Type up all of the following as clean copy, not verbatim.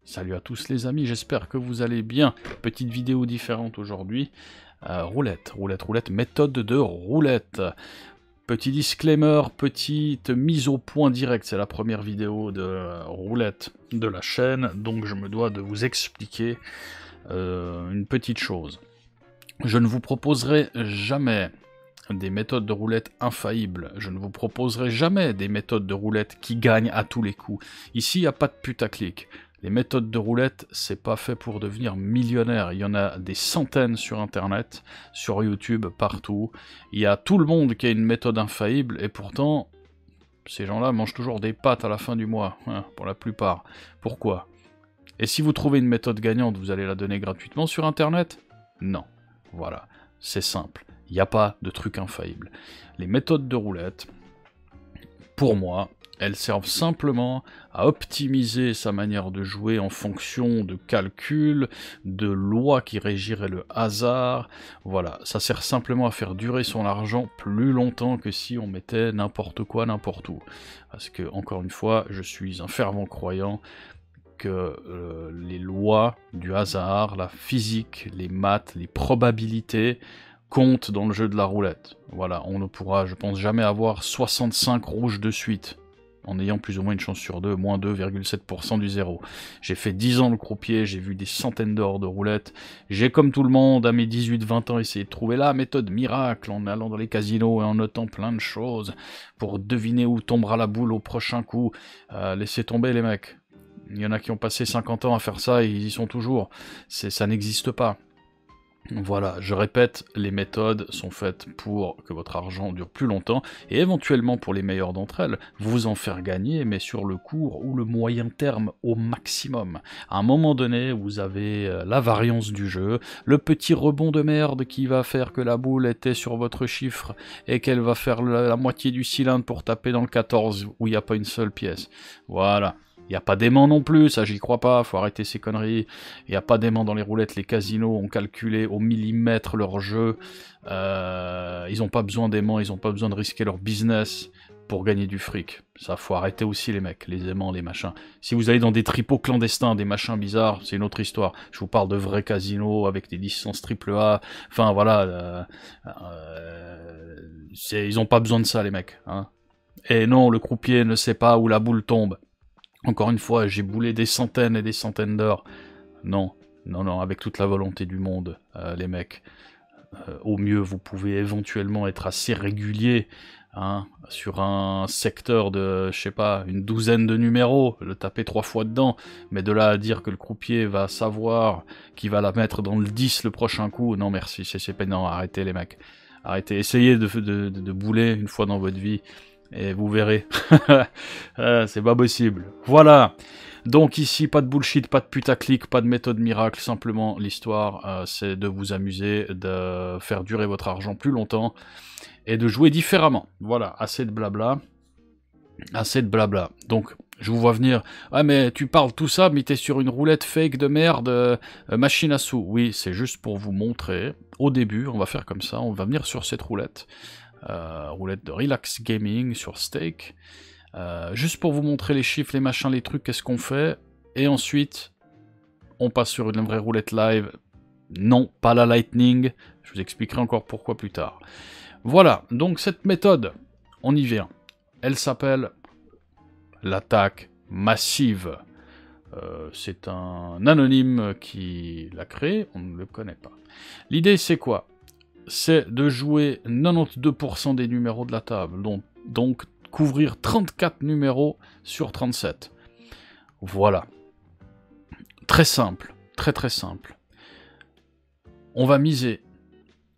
Salut à tous les amis, j'espère que vous allez bien. Petite vidéo différente aujourd'hui. Roulette, méthode de roulette. Petit disclaimer, petite mise au point direct. C'est la première vidéo de roulette de la chaîne, donc je me dois de vous expliquer une petite chose. Je ne vous proposerai jamais des méthodes de roulette infaillibles. Je ne vous proposerai jamais des méthodes de roulette qui gagnent à tous les coups. Ici, il n'y a pas de putaclic. Les méthodes de roulette, c'est pas fait pour devenir millionnaire. Il y en a des centaines sur Internet, sur YouTube, partout. Il y a tout le monde qui a une méthode infaillible, et pourtant, ces gens-là mangent toujours des pâtes à la fin du mois, hein, pour la plupart. Pourquoi? Et si vous trouvez une méthode gagnante, vous allez la donner gratuitement sur Internet? Non. Voilà, c'est simple. Il n'y a pas de truc infaillible. Les méthodes de roulette, pour moi, elles servent simplement à optimiser sa manière de jouer en fonction de calculs, de lois qui régiraient le hasard. Voilà, ça sert simplement à faire durer son argent plus longtemps que si on mettait n'importe quoi, n'importe où. Parce que, encore une fois, je suis un fervent croyant que les lois du hasard, la physique, les maths, les probabilités comptent dans le jeu de la roulette. Voilà, on ne pourra, je pense, jamais avoir 65 rouges de suite, en ayant plus ou moins une chance sur 2, moins 2,7% du zéro. J'ai fait 10 ans le croupier, j'ai vu des centaines d'heures de roulette, j'ai comme tout le monde, à mes 18-20 ans, essayé de trouver la méthode miracle, en allant dans les casinos et en notant plein de choses, pour deviner où tombera la boule au prochain coup. Laissez tomber les mecs. Il y en a qui ont passé 50 ans à faire ça et ils y sont toujours. Ça n'existe pas. Voilà, je répète, les méthodes sont faites pour que votre argent dure plus longtemps, et éventuellement pour les meilleures d'entre elles, vous en faire gagner, mais sur le court ou le moyen terme au maximum. À un moment donné, vous avez la variance du jeu, le petit rebond de merde qui va faire que la boule était sur votre chiffre, et qu'elle va faire la moitié du cylindre pour taper dans le 14, où il n'y a pas une seule pièce. Voilà. Il n'y a pas d'aimant non plus, ça j'y crois pas, faut arrêter ces conneries. Il n'y a pas d'aimant dans les roulettes, les casinos ont calculé au millimètre leur jeu. Ils n'ont pas besoin d'aimants, ils n'ont pas besoin de risquer leur business pour gagner du fric. Ça, faut arrêter aussi les mecs, les aimants, les machins. Si vous allez dans des tripots clandestins, des machins bizarres, c'est une autre histoire. Je vous parle de vrais casinos avec des licences AAA, enfin voilà. Ils n'ont pas besoin de ça les mecs. Hein. Et non, le croupier ne sait pas où la boule tombe. Encore une fois, j'ai boulé des centaines et des centaines d'heures. Non, avec toute la volonté du monde, les mecs. Au mieux, vous pouvez éventuellement être assez régulier, hein, sur un secteur de, je sais pas, une douzaine de numéros, le taper 3 fois dedans, mais de là à dire que le croupier va savoir qu'il va la mettre dans le 10 le prochain coup, non merci, c'est pénant, arrêtez les mecs. Arrêtez, essayez de bouler une fois dans votre vie, et vous verrez. C'est pas possible. Voilà. Donc ici, pas de bullshit, pas de putaclic, pas de méthode miracle. Simplement, l'histoire, c'est de vous amuser, de faire durer votre argent plus longtemps et de jouer différemment. Voilà, assez de blabla. Assez de blabla. Donc, je vous vois venir. Ah, mais tu parles tout ça, mais t'es sur une roulette fake de merde, machine à sous. Oui, c'est juste pour vous montrer. Au début, on va faire comme ça. On va venir sur cette roulette. Roulette de Relax Gaming sur Stake. Juste pour vous montrer les chiffres, les machins, les trucs, qu'est-ce qu'on fait. Et ensuite, on passe sur une vraie roulette live. Non, pas la Lightning. Je vous expliquerai encore pourquoi plus tard. Voilà, donc cette méthode, on y vient. Elle s'appelle l'attaque massive. C'est un anonyme qui l'a créé, on ne le connaît pas. L'idée, c'est quoi? C'est de jouer 92% des numéros de la table, donc couvrir 34 numéros sur 37. Voilà. Très simple, très simple. On va miser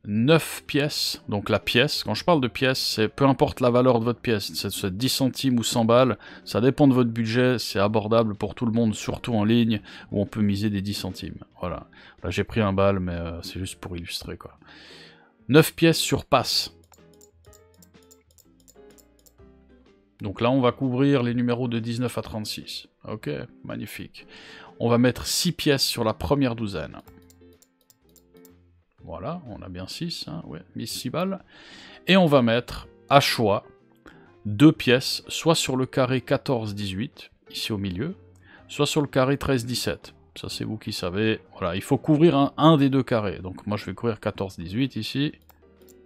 9 pièces, donc la pièce, quand je parle de pièce, c'est peu importe la valeur de votre pièce, c'est 10 centimes ou 100 balles, ça dépend de votre budget, c'est abordable pour tout le monde, surtout en ligne, où on peut miser des 10 centimes. Voilà. Là j'ai pris un bal, mais c'est juste pour illustrer, quoi. 9 pièces sur passe. Donc là, on va couvrir les numéros de 19 à 36. Ok, magnifique. On va mettre 6 pièces sur la première douzaine. Voilà, on a bien 6, hein, ouais, mis 6 balles. Et on va mettre, à choix, 2 pièces, soit sur le carré 14-18, ici au milieu, soit sur le carré 13-17. Ça, c'est vous qui savez. Voilà, il faut couvrir un des deux carrés. Donc, moi, je vais couvrir 14-18 ici,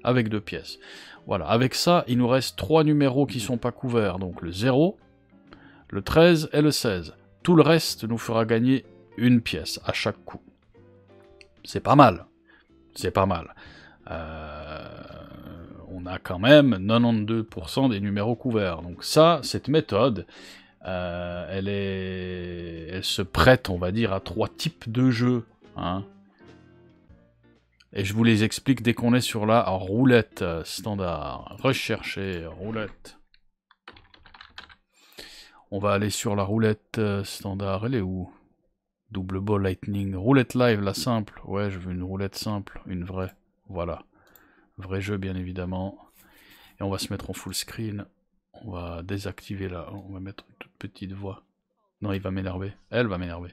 avec 2 pièces. Voilà, avec ça, il nous reste 3 numéros qui ne sont pas couverts. Donc, le 0, le 13 et le 16. Tout le reste nous fera gagner une pièce à chaque coup. C'est pas mal. C'est pas mal. On a quand même 92% des numéros couverts. Donc ça, cette méthode, elle se prête, on va dire, à 3 types de jeux. Hein. Et je vous les explique dès qu'on est sur la roulette standard. Rechercher roulette. On va aller sur la roulette standard. Elle est où? Double ball lightning. Roulette live, la simple. Ouais, je veux une roulette simple, une vraie. Voilà. Vrai jeu, bien évidemment. Et on va se mettre en full screen. On va désactiver là. On va mettre une toute petite voix. Non, il va m'énerver. Elle va m'énerver.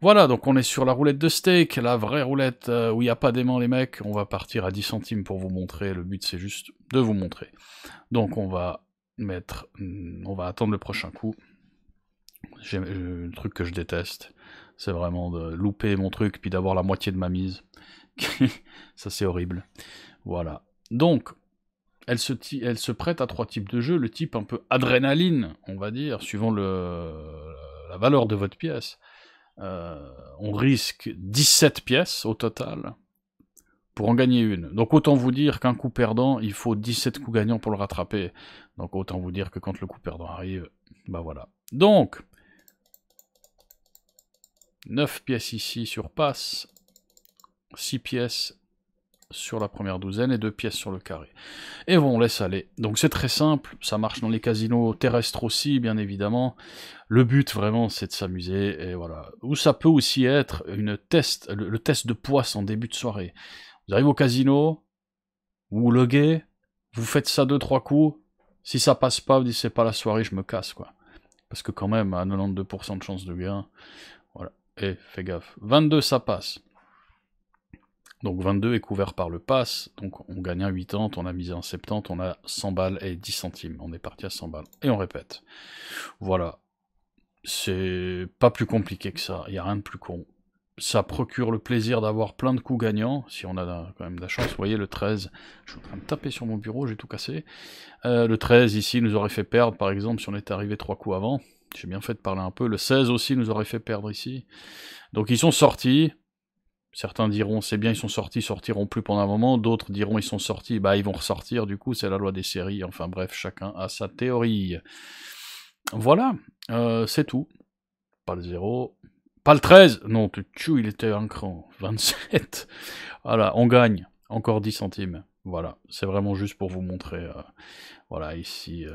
Voilà, donc on est sur la roulette de steak, la vraie roulette où il n'y a pas d'aimant, les mecs. On va partir à 10 centimes pour vous montrer. Le but, c'est juste de vous montrer. Donc on va mettre... On va attendre le prochain coup. J'ai un truc que je déteste. C'est vraiment de louper mon truc, puis d'avoir la moitié de ma mise. Ça, c'est horrible. Voilà. Donc, elle se prête à 3 types de jeux. Le type un peu adrénaline, on va dire, suivant la valeur de votre pièce. On risque 17 pièces au total pour en gagner une. Donc autant vous dire qu'un coup perdant, il faut 17 coups gagnants pour le rattraper. Donc autant vous dire que quand le coup perdant arrive, bah voilà. Donc, 9 pièces ici sur passe, 6 pièces sur la première douzaine et 2 pièces sur le carré. Et bon, on laisse aller. Donc c'est très simple, ça marche dans les casinos terrestres aussi, bien évidemment. Le but, vraiment, c'est de s'amuser, et voilà. Ou ça peut aussi être le test de poisse en début de soirée. Vous arrivez au casino, vous loguez, vous faites ça 2-3 coups, si ça passe pas, vous dites c'est pas la soirée, je me casse, quoi. Parce que quand même, à 92% de chance de gain, voilà. Et fais gaffe. 22, ça passe. Donc 22 est couvert par le pass, donc on gagne un 80, on a misé un 70, on a 100 balles et 10 centimes. On est parti à 100 balles. Et on répète. Voilà. C'est pas plus compliqué que ça, il n'y a rien de plus con. Ça procure le plaisir d'avoir plein de coups gagnants, si on a quand même de la chance. Vous voyez, le 13, je suis en train de taper sur mon bureau, j'ai tout cassé. Le 13, ici, nous aurait fait perdre, par exemple, si on était arrivé 3 coups avant. J'ai bien fait de parler un peu. Le 16 aussi nous aurait fait perdre ici. Donc ils sont sortis. Certains diront c'est bien, ils sont sortis, sortiront plus pendant un moment. D'autres diront ils sont sortis, bah ils vont ressortir. Du coup, c'est la loi des séries. Enfin bref, chacun a sa théorie. Voilà, c'est tout. Pas le 0. Pas le 13. Non, il était un cran. 27. Voilà, on gagne. Encore 10 centimes. Voilà, c'est vraiment juste pour vous montrer. Voilà, ici...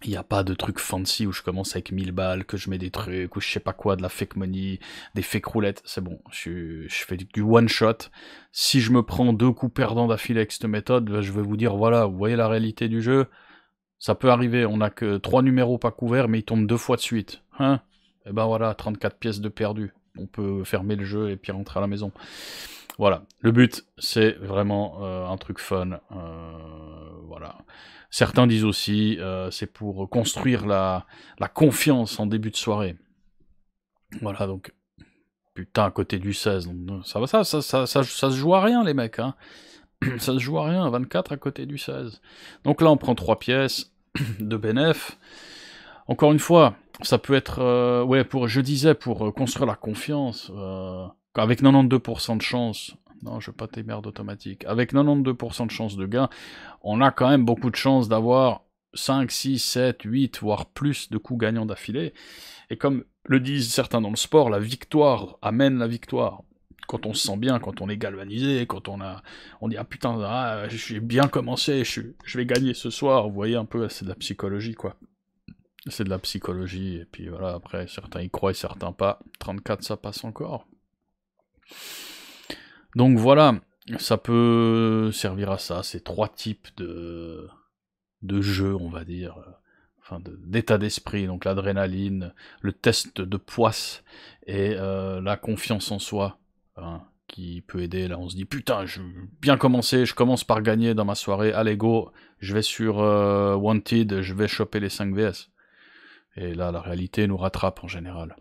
Il n'y a pas de truc fancy où je commence avec 1000 balles, que je mets des trucs, ou je sais pas quoi, de la fake money, des fake roulettes, c'est bon, je fais du one shot. Si je me prends 2 coups perdants d'affilée avec cette méthode, ben, je vais vous dire, voilà, vous voyez la réalité du jeu, ça peut arriver, on n'a que 3 numéros pas couverts, mais ils tombent 2 fois de suite. Hein? Et ben voilà, 34 pièces de perdu. On peut fermer le jeu et puis rentrer à la maison. Voilà, le but, c'est vraiment un truc fun. Voilà. Certains disent aussi, c'est pour construire la confiance en début de soirée. Voilà, donc, putain, à côté du 16, donc, ça va, ça se joue à rien, les mecs, hein. Ça se joue à rien, 24 à côté du 16. Donc là, on prend 3 pièces de bénéf. Encore une fois, ça peut être, ouais, je disais, pour construire la confiance, avec 92% de chance, non, je veux pas tes merdes automatiques, avec 92% de chance de gain, on a quand même beaucoup de chances d'avoir 5, 6, 7, 8, voire plus de coups gagnants d'affilée. Et comme le disent certains dans le sport, la victoire amène la victoire. Quand on se sent bien, quand on est galvanisé, quand on dit « Ah putain, j'ai bien commencé, je vais gagner ce soir », vous voyez un peu, c'est de la psychologie, quoi. C'est de la psychologie, et puis voilà, après, certains y croient et certains pas. 34, ça passe encore. Donc voilà, ça peut servir à ça, c'est 3 types de jeux, on va dire, enfin d'état d'esprit, donc l'adrénaline, le test de poisse, et la confiance en soi, hein, qui peut aider. Là on se dit, putain, je bien commencé, je commence par gagner dans ma soirée, allez go, je vais sur Wanted, je vais choper les 5 VS. Et là, la réalité nous rattrape en général.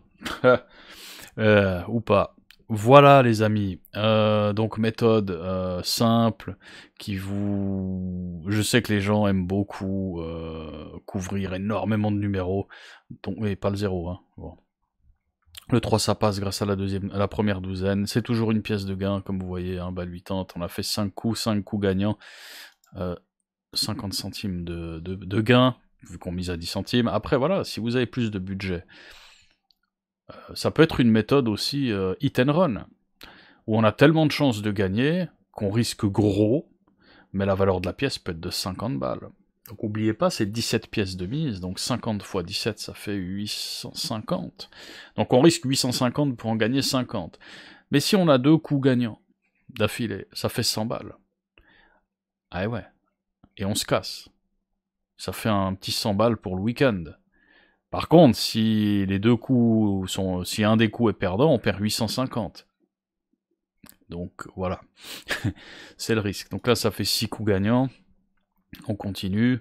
Ou pas. Voilà les amis, donc méthode simple, qui vous... Je sais que les gens aiment beaucoup couvrir énormément de numéros, donc... mais pas le 0, hein. Bon. Le 3 ça passe grâce à la première douzaine, c'est toujours une pièce de gain, comme vous voyez, hein, balle 80, on a fait 5 coups gagnants, 50 centimes de gain, vu qu'on mise à 10 centimes. Après voilà, si vous avez plus de budget, ça peut être une méthode aussi hit and run, où on a tellement de chances de gagner qu'on risque gros, mais la valeur de la pièce peut être de 50 balles. Donc n'oubliez pas, c'est 17 pièces de mise, donc 50 fois 17, ça fait 850. Donc on risque 850 pour en gagner 50. Mais si on a 2 coups gagnants d'affilée, ça fait 100 balles. Ah ouais. Et on se casse. Ça fait un petit 100 balles pour le week-end. Par contre, si les 2 coups sont... si un des coups est perdant, on perd 850. Donc voilà. C'est le risque. Donc là, ça fait 6 coups gagnants. On continue.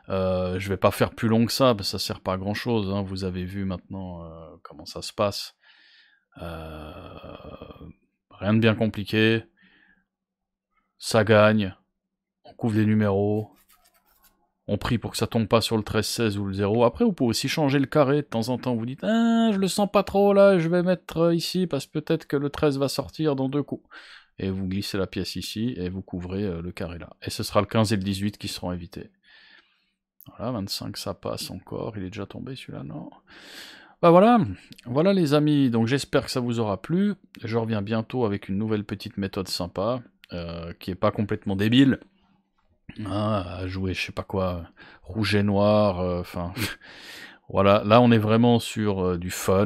Je vais pas faire plus long que ça, parce que ça sert pas à grand chose, hein. Vous avez vu maintenant comment ça se passe. Rien de bien compliqué. Ça gagne. On couvre les numéros. On prie pour que ça tombe pas sur le 13-16 ou le 0. Après, vous pouvez aussi changer le carré. De temps en temps, vous dites « Ah, je le sens pas trop là, je vais mettre ici, parce que peut-être que le 13 va sortir dans 2 coups. » Et vous glissez la pièce ici, et vous couvrez le carré là. Et ce sera le 15 et le 18 qui seront évités. Voilà, 25, ça passe encore. Il est déjà tombé celui-là, non? Bah voilà, voilà les amis. Donc j'espère que ça vous aura plu. Je reviens bientôt avec une nouvelle petite méthode sympa, qui est pas complètement débile. À jouer, je sais pas quoi, rouge et noir, enfin... voilà, là on est vraiment sur du fun,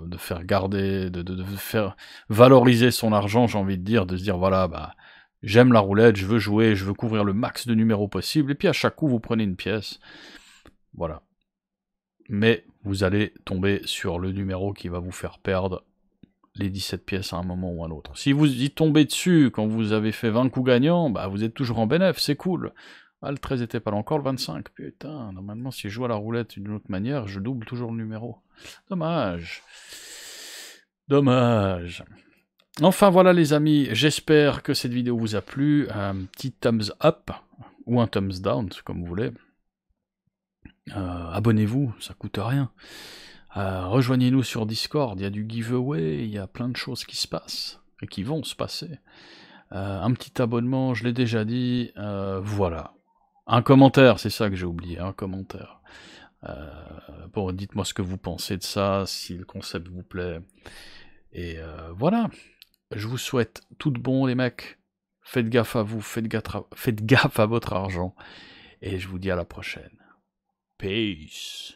de faire garder, de faire valoriser son argent, j'ai envie de dire, de se dire, voilà, bah... j'aime la roulette, je veux jouer, je veux couvrir le max de numéros possible, et puis à chaque coup, vous prenez une pièce. Voilà. Mais vous allez tomber sur le numéro qui va vous faire perdre les 17 pièces à un moment ou à un autre. Si vous y tombez dessus quand vous avez fait 20 coups gagnants, bah vous êtes toujours en bénéf, c'est cool. Ah, le 13 était pas là encore, le 25, putain, normalement si je joue à la roulette d'une autre manière, je double toujours le numéro. Dommage. Dommage. Enfin voilà les amis, j'espère que cette vidéo vous a plu, un petit thumbs up, ou un thumbs down, comme vous voulez. Abonnez-vous, ça coûte rien. Rejoignez-nous sur Discord, il y a du giveaway, il y a plein de choses qui se passent, et qui vont se passer. Un petit abonnement, je l'ai déjà dit, voilà. Un commentaire, c'est ça que j'ai oublié, un commentaire. Bon, dites-moi ce que vous pensez de ça, si le concept vous plaît. Et voilà. Je vous souhaite tout de bon les mecs. Faites gaffe à vous, faites gaffe à votre argent. Et je vous dis à la prochaine. Peace.